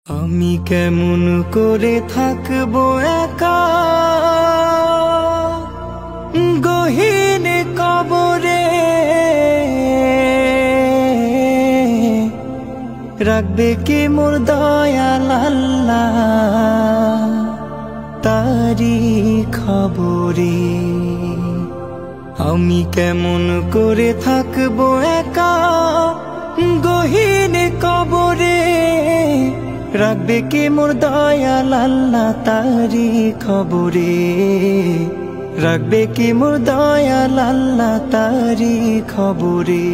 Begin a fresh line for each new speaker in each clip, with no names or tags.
আমি কেমন করে থাকবো একা গহীন কবরে, রাখবে কি মোর দয়াল আল্লাহ তারি খবরে। আমি কেমন করে থাকবো একা গহীন কবরে, রাখবে কি মোর দয়াল আল্লাহ তারি খবরে, রাখবে কি মোর দয়াল আল্লাহ তারি খবরে।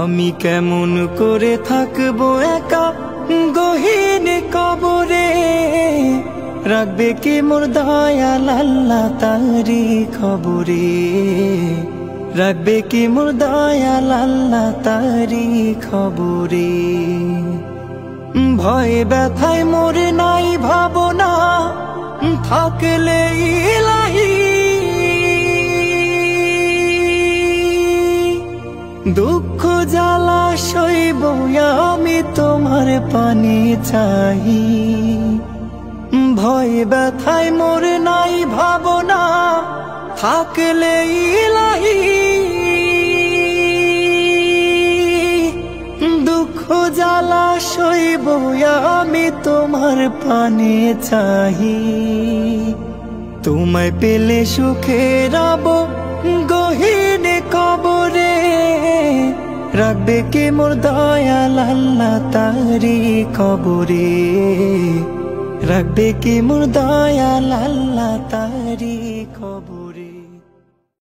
আমি কেমন করে থাকবো একা গহীন কবরে, রাখবে কি মোর দয়াল আল্লাহ তারি খবরে, রাখবে কি মোর দয়াল আল্লাহ তারি খবরে। ভয় ব্যথায় মোর নাই ভাবনা, থাকলে ইলাহি দুঃখ জ্বালা সইব আমি তোমার পানে চাই। ভয় ব্যথায় মোর নাই ভাবনা, থাকলে ইলাহি দুঃখ জ্বালা সইব আমি তোমার পানে চাহি। তোমায় পেলে সুখে রব গহীন কবরে, রাখবে কি মোর দয়াল আল্লাহ তারি খবরে, রাখবে কি মোর দয়াল আল্লাহ তারি